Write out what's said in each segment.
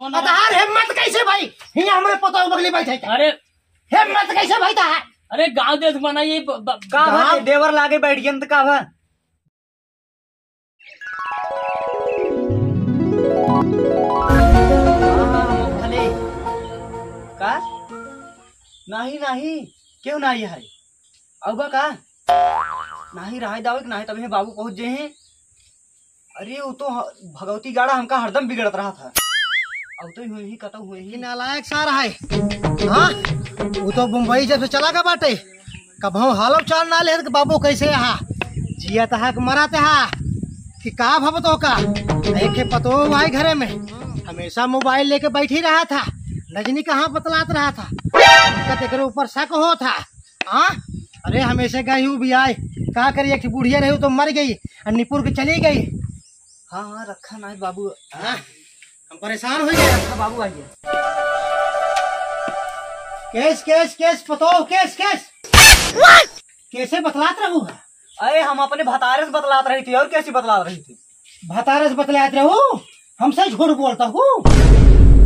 तार हिम्मत कैसे भाई हिया हमरे पतो बगली बैठे। अरे हिम्मत कैसे भाई तार? अरे गांव देश बना ये का देवर लागे बैठ गए का भा भले का नहीं नहीं क्यों नहीं है अब का नहीं रहा दावे नहीं तभी बाबू पहुंच गए हैं। अरे वो तो भगवती गाड़ा हमका हरदम बिगड़त रहा था। अब तो हुए ही कतो हुए ही नालायक सारा है। हाँ वो तो मुंबई जब से चला का बाटे कभो हालव चाल ना ले बाबू कैसे यहाँ जिया तहा मरा तहा कि का भवतो का एक पतो भाई घरे में हमेशा मोबाइल लेके बैठी रहा था। रजनी कहाँ बतलात रहा था तेरे ऊपर शक हो था। हाँ अरे हमेशा गई हूँ भी आए कहा करिए कि बुढ़िया रही तो मर गई और निपुर के चली गई। हाँ हाँ रखा ना बाबू। हाँ हम परेशान हो गए। रखा बाबू आइए केस केस केस पतो केस केस कैसे बतलात रहू? अरे हम अपने भतारे से बतलात रही थी और कैसी बतला रही थी? भतारे से बतलात रहू? हमसे झूठ बोलता हूँ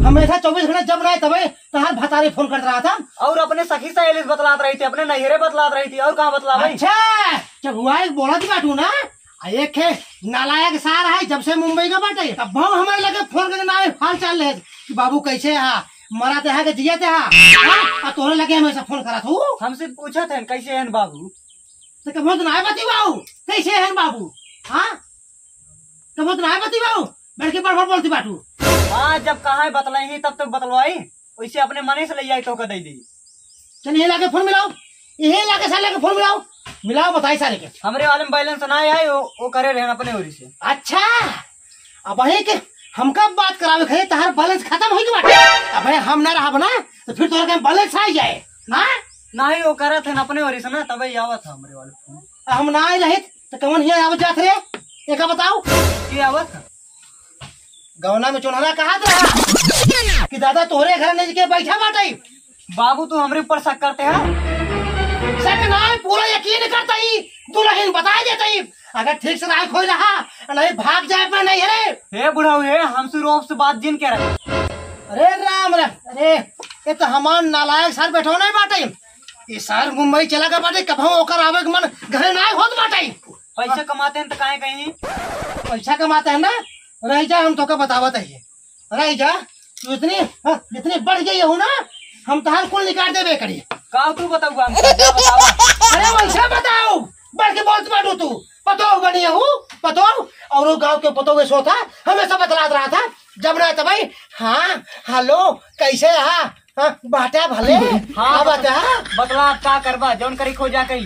हमेशा 24 घंटे जब रहे तबे तहार भतारे फोन कर रहा था और अपने सखी सहेली से बतलात रही थी अपने नैहरे बतलात रही थी और कहाँ बतला भाई? अच्छा जब हुआ एक बोला थी बाटू ना एक है नालायक सार है जब से मुंबई का बाटे तब हमारे लगे फोन करके ना हाल चाल रहे कि बाबू कैसे है मरा ते है कि जिया ते है तोरे लगे हमेशा फोन करा था। हमसे पूछा था कैसे है बाबू तो कभी तो ना बती बाबू कैसे है बाबू? हाँ कभी तो ना बती बाबू बैठ के बड़ बोलती बाटू। हाँ जब कहा बतलाई तब तक बतलवाई वैसे अपने मने से ले आई तो दे दी। चल यही लाके फोन मिलाओ यही लाके साले के फोन मिलाओ बताई सारे के हमरे वाले में बैलेंस ना है वो करे रहे अपने ओरी से। अच्छा अब के हमका बात करावे खे तहार बैलेंस खत्म हो गया अब हम ना रहा बना तो फिर तोरा के बैलेंस आ जाए ना नहीं वो करे थे अपने ओरी से ना तभी आवत था हमरे वाले फोन। हम ना आए रहे तो कौन ही आवत जात रे एक बताओ की आवत गौना में चुनहरा कहा था कि दादा तोरे घर नहीं के बैठा बाटे। बाबू तू हमरे ऊपर शक करते हैं? शक ना पूरा यकीन करता ही दुल्हन बता देता ही अगर ठीक से राय खोई रहा नहीं भाग जाए पर नहीं है। हे बुढ़ाऊ हे हमसे रोब से बात जिन कह रहे। अरे राम राम अरे ये तो हमार नालायक सर बैठो नहीं बाटे ये सर मुंबई चला गया बाटे कभो ओकर आवे के मन घरे ना होत बाटे। पैसा कमाते हैं तो काहे कहीं पैसा कमाते हैं ना रह जा हम तो का बतावत है रह जा तू इतनी बढ़ गई हो ना हम तहार कुल निकाल देवे करी का तू बताऊ अरे वैसा बताओ बढ़ के बोलत बाटू तू पतो बनी हूँ पतो और वो गाँव के पतो के सोता हमेशा बतलात रहा था जब ना तो भाई हाँ हेलो कैसे हाँ बाटा भले हाँ बता बतला का करबा जौन करी खो जा कही।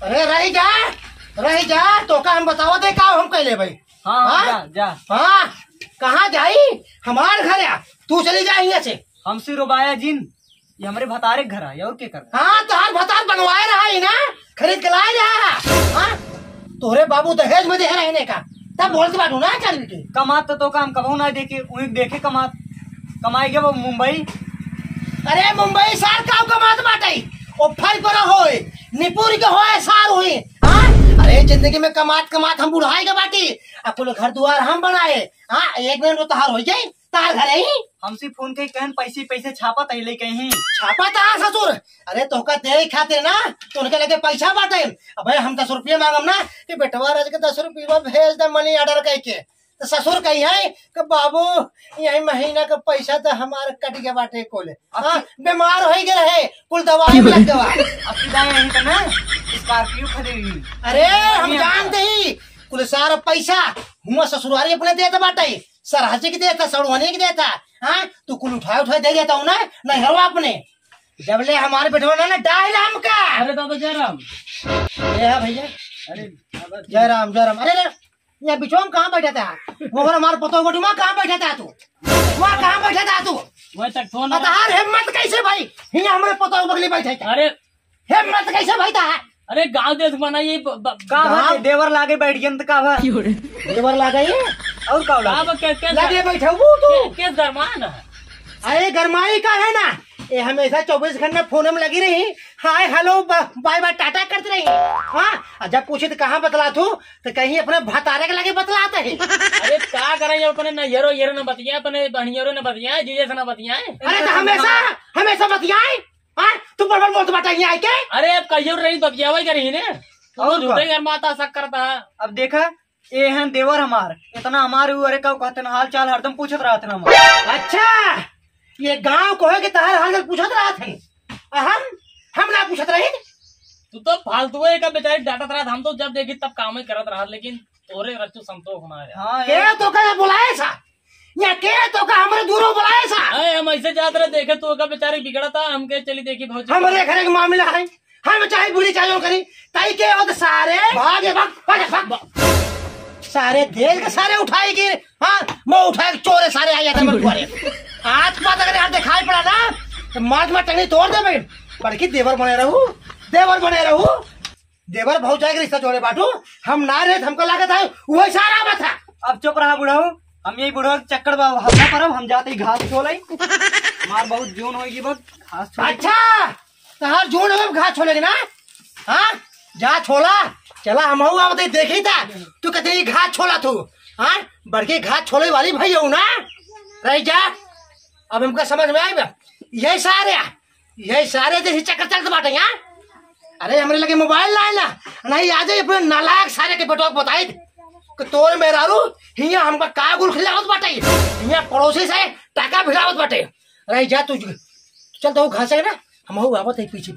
अरे रह जा तो का हम बताओ दे का हम कहले भाई। हाँ जा हाँ कहाँ जाई हमार घर आ तू चली जा यहाँ से हमसे रुबाया जिन ये हमारे भतारे घर आए और क्या कर। हाँ तोहार भतार बनवाए रहा है ना खरीद के लाए रहा। हाँ तोरे बाबू दहेज में दे रहने का तब बोलती बाटू ना चल के कमात तो काम कबू ना देखे उन्हें देखे कमात कमाई गए वो मुंबई। अरे मुंबई सार का कमात बाटे ओ फल पर होए निपुर के होए सार हुई। हाँ अरे जिंदगी में कमात हम बुढ़ाई के बाटी अकुल घर द्वार हम बनाए। हाँ एक दिन तो तहार हो जाए तार घर ही हमसे फोन के कहन पैसे छापा तैले कहीं छापा था ससुर। अरे तो का दे खाते ना तो उनके लगे पैसा बाटे अब हम 10 रुपये मांगम ना कि बेटवा रज के 10 रुपये भेज दे मनी ऑर्डर कह के तो ससुर कही है कि बाबू यही महीना का पैसा तो हमारे कट के बाटे कोले। हाँ बीमार हो गए रहे कुल दवाई लग गवा आपकी दाई यही का ना स्कॉर्पियो खरीदी। अरे हम जानते ही कुल सारा पैसा हुआ ससुरारी अपने देता बाटे सराजी की देता सड़वानी की देता। हाँ तू कुल उठाए दे देता हूँ ना नहीं हरवा अपने जब ले हमारे बेटवा ना डाल हमका। अरे दादा जयराम भैया अरे जयराम अरे यहाँ बिचवा में कहाँ बैठा था वो हमारे पतो गोटी वहाँ कहाँ बैठा था तू वहाँ कहाँ बैठा था तू वही तक फोन तार हिम्मत कैसे भाई हिया हमरे पतो बगली बैठे था। अरे हिम्मत कैसे भाई था? अरे गांव देश बना ये देवर लागे बैठ गए का भा देवर लागे और का लगे बैठे तू किस दरमान है? अरे गरमाई का है ना ये हमेशा 24 घंटे फोन में लगी रही, हाय हेलो बाय बाय टाटा करती रही। हाँ, और जब पूछे तो कहाँ बतला तू, तो कहीं अपने भतारे के लगे बतलाते है। अरे क्या करें अपने न येरो न बतिया, अपने बहनियरो न बतिया, जीजे से न बतियाए। अरे तो हमेशा बतियाए। हाँ, तू बड़बड़ बोल बताइए आई के। अरे अब कहियो रही बतिया वही करी ने, और झूठे घर माता शक करता है। अब देखा ये है देवर हमार, इतना हमारे अरे कब कहते ना हाल चाल हरदम पूछत रहते ना। अच्छा, ये गांव को है कि तहार हाल पूछत रहा थे, हम ना पूछत रहे। तू तो फालतू है का बेचारी डांटत रहा, हम तो जब देखी तब काम ही करत रहा, लेकिन तोरे रच्चू संतोष हमारे। हाँ के तो का बुलाए सा, या के तो का हमरे दूरों बुलाए सा। हम ऐसे जाते रहे, देखे तो का बेचारी बिगड़ा था, हमके चली देखी भौजी हमारे घर का मामला है, हम चाहे बुरी चाहे करी ताई के और सारे भागे भाग सारे देश के सारे उठाएगी। हाँ, मैं उठाए चोरे सारे आ जाते हैं। आज बात अगर यहाँ दिखाई पड़ा ना तो मार्च में टंगनी तोड़ दे भाई, बल्कि देवर बने रहू। देवर भाव जाएगा रिश्ता जोड़े बाटू, हम ना रहे हमको लागत है वही सारा बात है। अब चुप रहा बुढ़ाऊ, हम यही बुढ़ाऊ चक्कर हमला परब, हम जाते ही घास छोलाई मार बहुत जून होगी बस घास छोलाई। अच्छा, तो हर जून में घास छोड़ेगी ना। हाँ, जा छोला, चला हम आवते देखी था तू कहते घास छोला तू। हाँ, बड़की घास छोले वाली भाई हो ना, रह जा। अब हमको समझ में आएगा, यही सारे जैसे चक्कर चलते बाटे यहाँ। अरे हमारे लगे मोबाइल लाए ना, नहीं आ जाए अपने नालायक सारे के बेटो बताए कि तोर मेहरारू हिया हमका का गुल खिलावत बाटे, हिया पड़ोसी से टाका भिड़ावत बाटे। रह जा तू, चल तो घास है ना, हम आवत है पीछे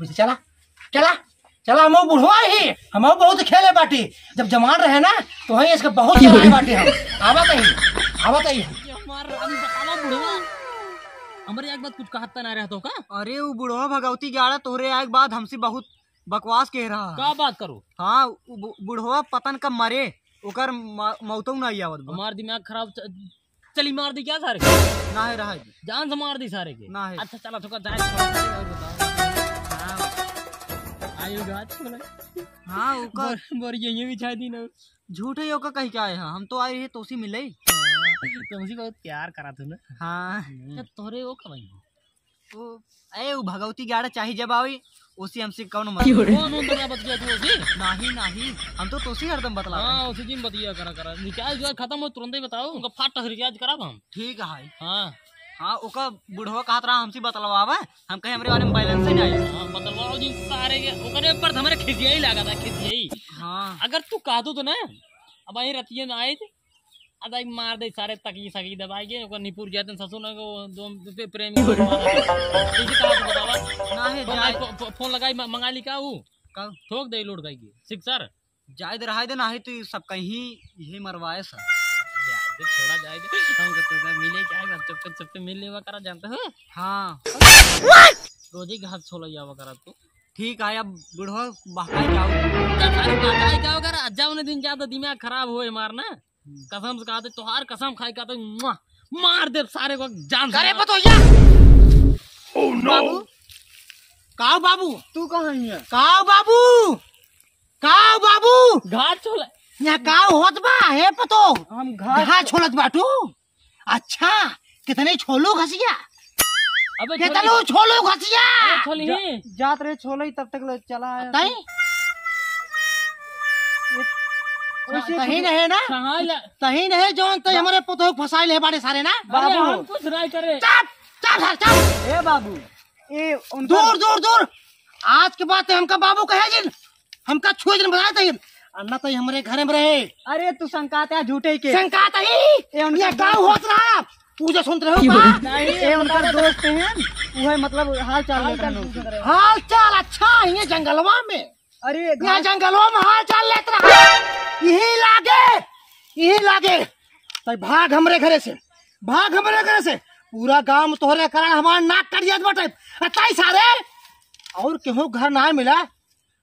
चला हम बुढ़वा ही, हम बहुत खेले बाटी, जब जवान रहे ना तो वही इसके बहुत चलाए बाटी। हम आवत ही हमारे एक बात कुछ कहता ना रहता का। अरे वो बुढ़वा भगवती गाड़ा तोहरे एक बात हमसे बहुत बकवास कह रहा। क्या बात करो? हाँ, बुढ़वा पतन कब मरे ओकर मौतों नहीं आवत। हमार दिमाग खराब चली मार दी क्या सारे ना है रहा जान से मार दी सारे के ना है। अच्छा चला तो जाए आयु गाछ हाँ ओकर बोर ये भी छाई दी ना झूठे यो का कही क्या है, हम तो आए रहे तोसी मिले तुमसे बहुत प्यार करा तू ना। हाँ तोरे वो कमाई वो ए वो भगवती गाड़ा चाहिए जब आवी उसी हमसे कौन मत कौन बना बत गया तू उसी नहीं हम तो तोसी हरदम बतला। हां उसी दिन बतिया करा रिचार्ज जो खत्म हो तुरंत ही बताओ, उनका फाट रिचार्ज कराब हम। ठीक है। हां हाँ ओका बुढ़वा कहत रहा हमसे बतलवावा, हम कहे हमरे वाले में बैलेंस ही नहीं है। हां बतलवाओ जी सारे के ओकरे पर हमारे खिसिया ही लगा था खिसिया। हाँ अगर तू कहतू तो ना अब आई रतिये में आए थे अदाई मार दे सारे तकी सकी दबाई के ओकर निपुर जाते ससुर ने को दो प्रेम ना है जाय फोन लगाई मंगा ली का वो कब ठोक दे लोड गई के सिक्सर जाय दे रहा दे ना है तो सब कहीं यही मरवाए सर छोड़ा जाए दे हम कहते हैं मिले क्या है चुप मिल लेवा करा जानते हो। हाँ रोज ही घास छोला जावा करा तू। ठीक है अब बुढ़वा बहकाई जाओ क्या अगर अज्जा उन्हें दिन ज्यादा दिमाग खराब हुए मारना कसम से कहते तुहार कसम खाई का तो मार दे सारे को जान करे बतोया। ओह नो बाबू तू कहाँ है? काव बाबू घास छोला यहाँ काव होत बा है पतो हम घास छोलत बाटू। अच्छा कितने छोलो घसिया, अबे कितनो छोलो घसिया छोली जात रहे छोले तब तक चला आया तई तही नहीं ना तही नहीं जो तई हमारे पतो फसाई ले बाड़े सारे ना। बाबू हम कुछ नहीं करे चल ए बाबू ए दूर आज के बाद हमका बाबू कहे जिन हमका छुए जिन बनाए तई अन्ना तई हमारे घर में रहे। अरे तू शंकाते है झूठे के शंकात ही ये गाँव होत रहा पूजा सुनते रहो का ए उनका दोस्त हैं वो मतलब हाल चाल अच्छा ये जंगलवा में अरे यहाँ जंगलों में हाल चाल लेते रहा यही लागे तो भाग हमरे घरे से पूरा गांव तोहरे कारण हमारा नाक कट जात बाटे। ताई सारे और केहू घर ना मिला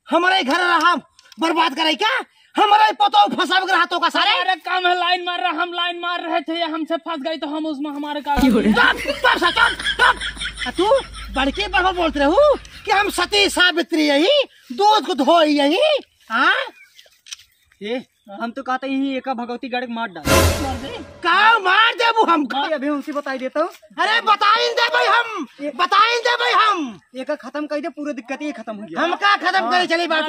हमारे घर रहा बर्बाद करे क्या हमारे पतो फंसा रहा तो का सारे। अरे काम है लाइन मार रहा हम लाइन मार रहे थे हमसे फंस गई तो हम उसमें हमारे तू बड़के बड़बड़ बोलते रहो कि हम सती सावित्री यही दूध को धो यही। हाँ ये हम तो कहते ही एक भगवती गढ़ मार डाल। का मार देबू हमका? अभी हमसे बताई देता हूँ। अरे बताइन दे भाई हम एक खत्म कर दे, पूरी दिक्कत ही खत्म हो गया। हम का खत्म करे चली बात।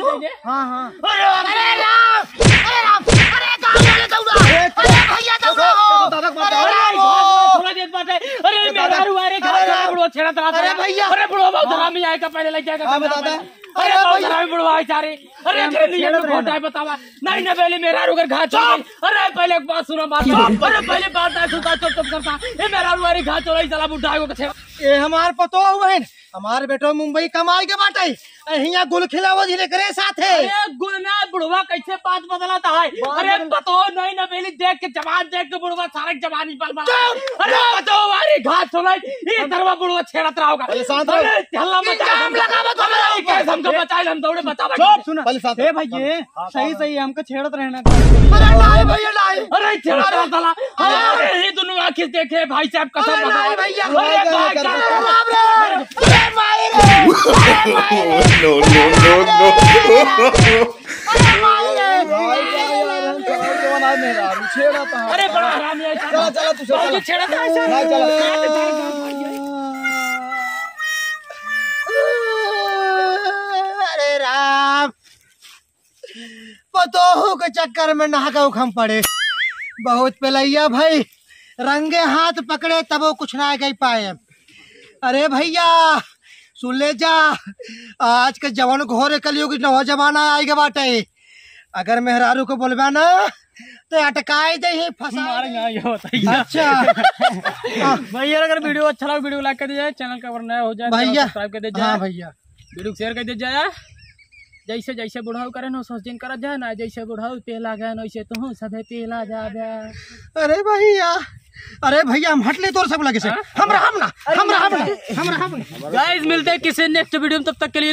हाँ हाँ अरे राम अरे कहाँ बोले दौड़ा? अरे भैया दौड़ा हो। दादा को अरे बताओ। राम हो। थोड़ा देर बाद अरे मेरा रुआरे खा बुढ़वा छेड़ा था। अरे भैया। अरे बुढ़वा बहुत हरामी आएगा, पहले लग जाएगा। हाँ दादा। अरे बहुत हरामी बुढ़वा है सारे। अरे हम तेरे तो लिए छेड़त तो रहे खोटा है, बतावा। नहीं ना पहले मेरा रुगर घा छोड़। अरे पहले एक बात सुनो, बात। अरे पहले बात ना सुनता, चुप करता। ये मेरा रुआरे घा छोड़ा, साला बुढ़ा है वो कछे। ये हमार पतो हुए हैं। हमार बेटो मुंबई कमाई के बाटे हिया गुल खिलावो जिले करे साथ है। अरे गुलना बुढ़वा कैसे बात बदलाता है? अरे पतो नहीं ना पहले देख के जवान देख के बुढ़वा सारे जवानी पल पल। अरे पतो हमारी घाट छोड़ा, ये दरवा बुढ़वा छेड़त रहा होगा। अरे हल्ला मचा, हम लगावा तो हमारा कैसे हमको बचाए, हम दौड़े बचावा। चुप सुना। ए भैया सही हमको छेड़त रहना। अरे नहीं भैया नहीं। अरे छेड़ा रहा साला। अरे ये दोनों आंखें देखे भाई साहब कसम। अरे नहीं भैया। अरे भाई अरे साहब। बाप रे। अरे माई रे। अरे माई रे। No, no, no, no. अरे माई रे। अरे बड़ा हरामी है। चला तू बहुत छेड़ा था। अरे राम पतोहू के चक्कर में नहाका उखम पड़े। बहुत पेलैया भाई, रंगे हाथ पकड़े तबो कुछ ना गई पाए। अरे भैया सुन ले जा, आज के जवान घोरे कलयुग नवा जमाना आएगा बाटे। अगर मेहरारू को बोलबा ना तो अटकाए दे ही फंसा। अच्छा भैया अगर वीडियो अच्छा लगा वीडियो लाइक कर दीजिए, चैनल का अगर नया हो जाए भैया। सब्सक्राइब कर दीजिए। हाँ भैया। वीडियो शेयर कर दीजिए। जैसे जैसे बुढ़ाऊ करे ना सोच दिन कर जाए ना, जैसे बुढ़ाऊ पेला गए ना वैसे तुम सभे पेला जाबे। अरे भैया, अरे भैया हम हट ले तोर सब लगे से। हम रहम ना। गाइस मिलते हैं किसी नेक्स्ट वीडियो में, तब तक के लिए